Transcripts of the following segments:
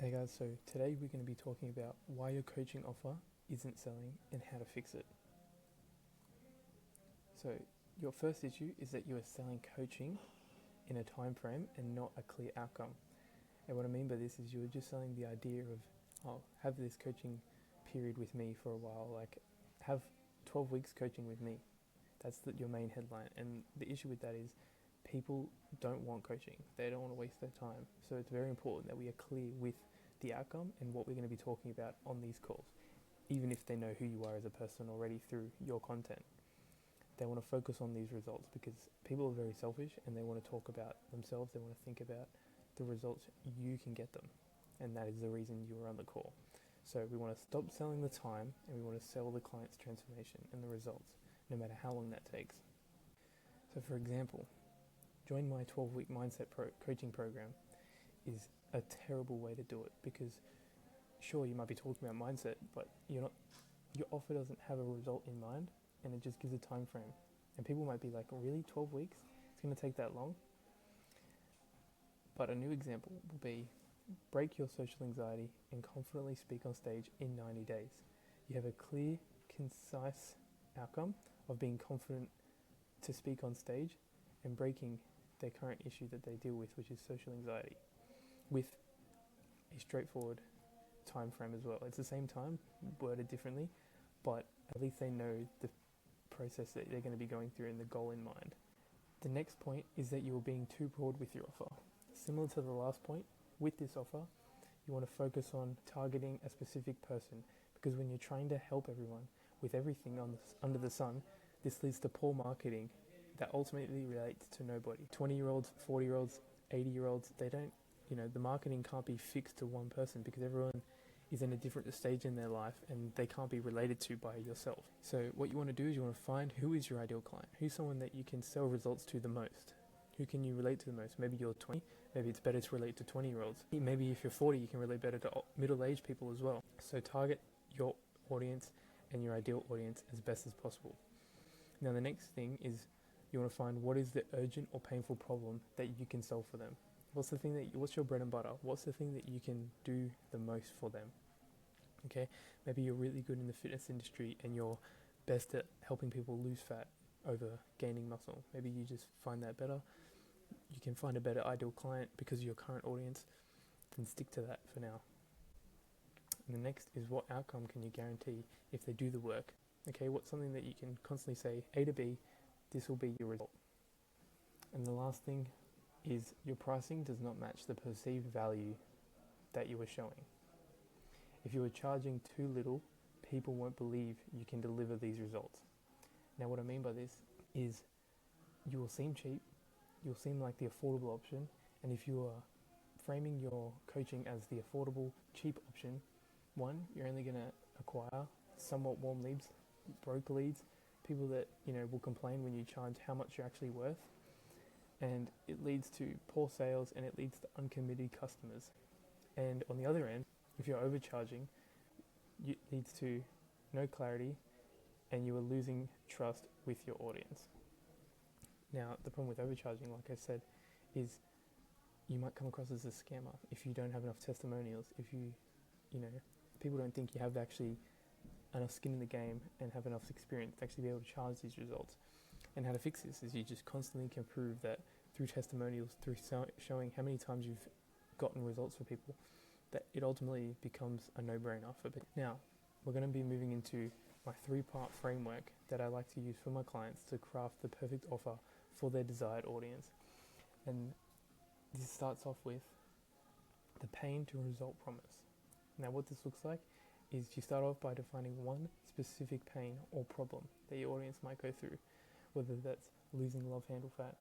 Hey guys, so today we're going to be talking about why your coaching offer isn't selling and how to fix it. So, your first issue is that you are selling coaching in a time frame and not a clear outcome. And what I mean by this is you're just selling the idea of, oh, have this coaching period with me for a while, like have 12 weeks coaching with me. That's your main headline. And the issue with that is people don't want coaching. They don't want to waste their time. So it's very important that we are clear with the outcome and what we're going to be talking about on these calls, even if they know who you are as a person already through your content. They want to focus on these results because people are very selfish and they want to talk about themselves. They want to think about the results you can get them. And that is the reason you are on the call. So we want to stop selling the time and we want to sell the client's transformation and the results, no matter how long that takes. So for example, join my 12-week mindset coaching program is a terrible way to do it because sure, you might be talking about mindset, but your offer doesn't have a result in mind and it just gives a time frame. And people might be like, really, 12 weeks? It's going to take that long? But a new example will be break your social anxiety and confidently speak on stage in 90 days. You have a clear, concise outcome of being confident to speak on stage and breaking their current issue that they deal with, which is social anxiety, with a straightforward time frame as well. It's the same time, worded differently, but at least they know the process that they're going to be going through and the goal in mind. The next point is that you're being too broad with your offer. Similar to the last point, with this offer, you want to focus on targeting a specific person because when you're trying to help everyone with everything under the sun, this leads to poor marketing that ultimately relates to nobody. 20-year-olds, 40-year-olds, 80-year-olds, they don't, the marketing can't be fixed to one person because everyone is in a different stage in their life and they can't be related to by yourself. So what you want to do is you want to find who is your ideal client, who's someone that you can sell results to the most. Who can you relate to the most? Maybe you're 20, maybe it's better to relate to 20-year-olds. Maybe if you're 40, you can relate better to middle-aged people as well. So target your audience and your ideal audience as best as possible. Now the next thing is you want to find what is the urgent or painful problem that you can solve for them. What's your bread and butter? What's the thing that you can do the most for them? Okay, maybe you're really good in the fitness industry and you're best at helping people lose fat over gaining muscle. Maybe you just find that better. You can find a better ideal client because of your current audience, then stick to that for now. And the next is what outcome can you guarantee if they do the work? Okay, what's something that you can constantly say, A to B, this will be your result. And the last thing is your pricing does not match the perceived value that you are showing. If you are charging too little, people won't believe you can deliver these results. Now what I mean by this is you will seem cheap, you'll seem like the affordable option, and if you are framing your coaching as the affordable, cheap option, one, you're only going to acquire somewhat warm leads, broke leads, people that will complain when you charge how much you're actually worth, and it leads to poor sales and it leads to uncommitted customers. And on the other end, if you're overcharging, it leads to no clarity and you are losing trust with your audience. Now, the problem with overcharging, like I said, is you might come across as a scammer if you don't have enough testimonials, if people don't think you have actually enough skin in the game and have enough experience to actually be able to charge these results. And how to fix this is you just constantly can prove that through testimonials, through showing how many times you've gotten results for people, that it ultimately becomes a no-brainer for people. Now, we're going to be moving into my 3-part framework that I like to use for my clients to craft the perfect offer for their desired audience. And this starts off with the pain to result promise. Now what this looks like is you start off by defining one specific pain or problem that your audience might go through, whether that's losing love handle fat,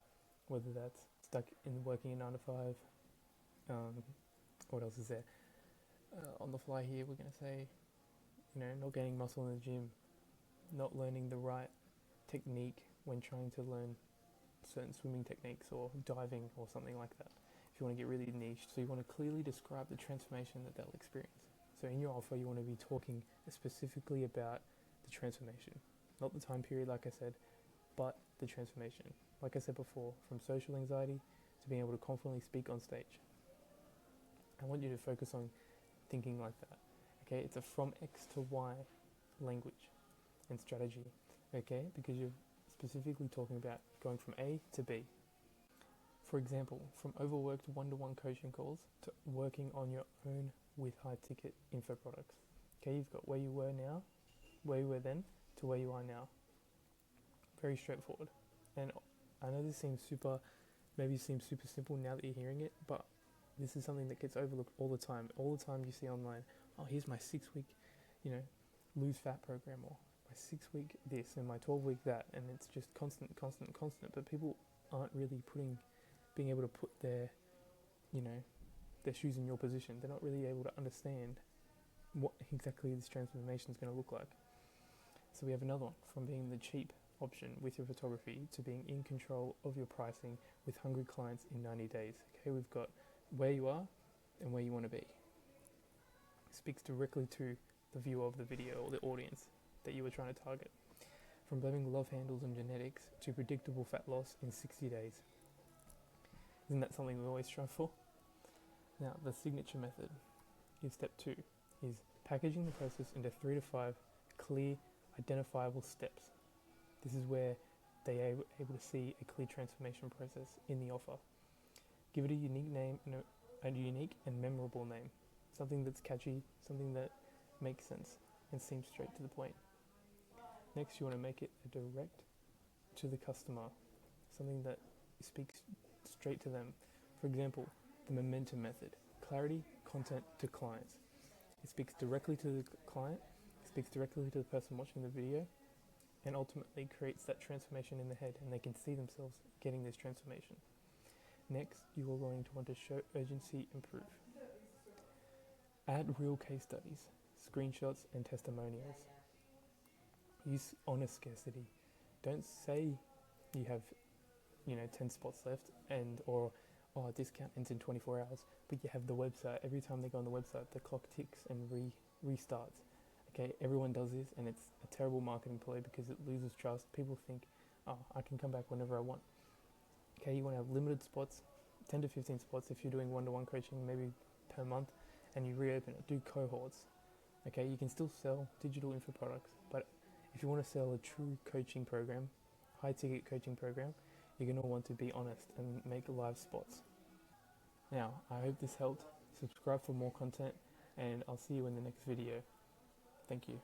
whether that's stuck in working a 9 to 5, what else is there? On the fly here, we're going to say, not gaining muscle in the gym, not learning the right technique when trying to learn certain swimming techniques or diving or something like that. If you want to get really niche, so you want to clearly describe the transformation that they'll experience. So in your offer, you want to be talking specifically about the transformation, not the time period, like I said, but the transformation. Like I said before, from social anxiety to being able to confidently speak on stage. I want you to focus on thinking like that. Okay, it's a from X to Y language and strategy. Okay, because you're specifically talking about going from A to B. For example, from overworked one-to-one coaching calls to working on your own with high-ticket info products. Okay, you've got where you were now, where you were then, to where you are now. Very straightforward. And I know this maybe seems super simple now that you're hearing it, but this is something that gets overlooked all the time. All the time you see online, oh, here's my 6-week, lose fat program, or my 6-week this and my 12-week that, and it's just constant. But people aren't really being able to put their shoes in your position. They're not really able to understand what exactly this transformation is going to look like. So we have another one, from being the cheap option with your photography to being in control of your pricing with hungry clients in 90 days. Okay, we've got where you are and where you want to be. It speaks directly to the viewer of the video or the audience that you were trying to target. From blaming love handles and genetics to predictable fat loss in 60 days. Isn't that something we always strive for? Now, the signature method is step 2, is packaging the process into 3 to 5 clear, identifiable steps. This is where they are able to see a clear transformation process in the offer. Give it a unique name and a unique and memorable name. Something that's catchy, something that makes sense and seems straight to the point. Next, you want to make it a direct to the customer, something that speaks straight to them. For example, the momentum method, clarity, content to clients. It speaks directly to the client, it speaks directly to the person watching the video, and ultimately creates that transformation in the head, and they can see themselves getting this transformation. Next, you are going to want to show urgency and proof. Add real case studies, screenshots, and testimonials. Use honest scarcity. Don't say you have 10 spots left or a discount ends in 24 hours, but you have the website. Every time they go on the website, the clock ticks and restarts. Okay, everyone does this, and it's a terrible marketing play because it loses trust. People think, oh, I can come back whenever I want. Okay, you want to have limited spots, 10 to 15 spots if you're doing one-to-one coaching, maybe per month, and you reopen it. Do cohorts. Okay, you can still sell digital info products, but if you want to sell a true coaching program, high-ticket coaching program, you're going to want to be honest and make live spots. Now, I hope this helped. Subscribe for more content, and I'll see you in the next video. Thank you.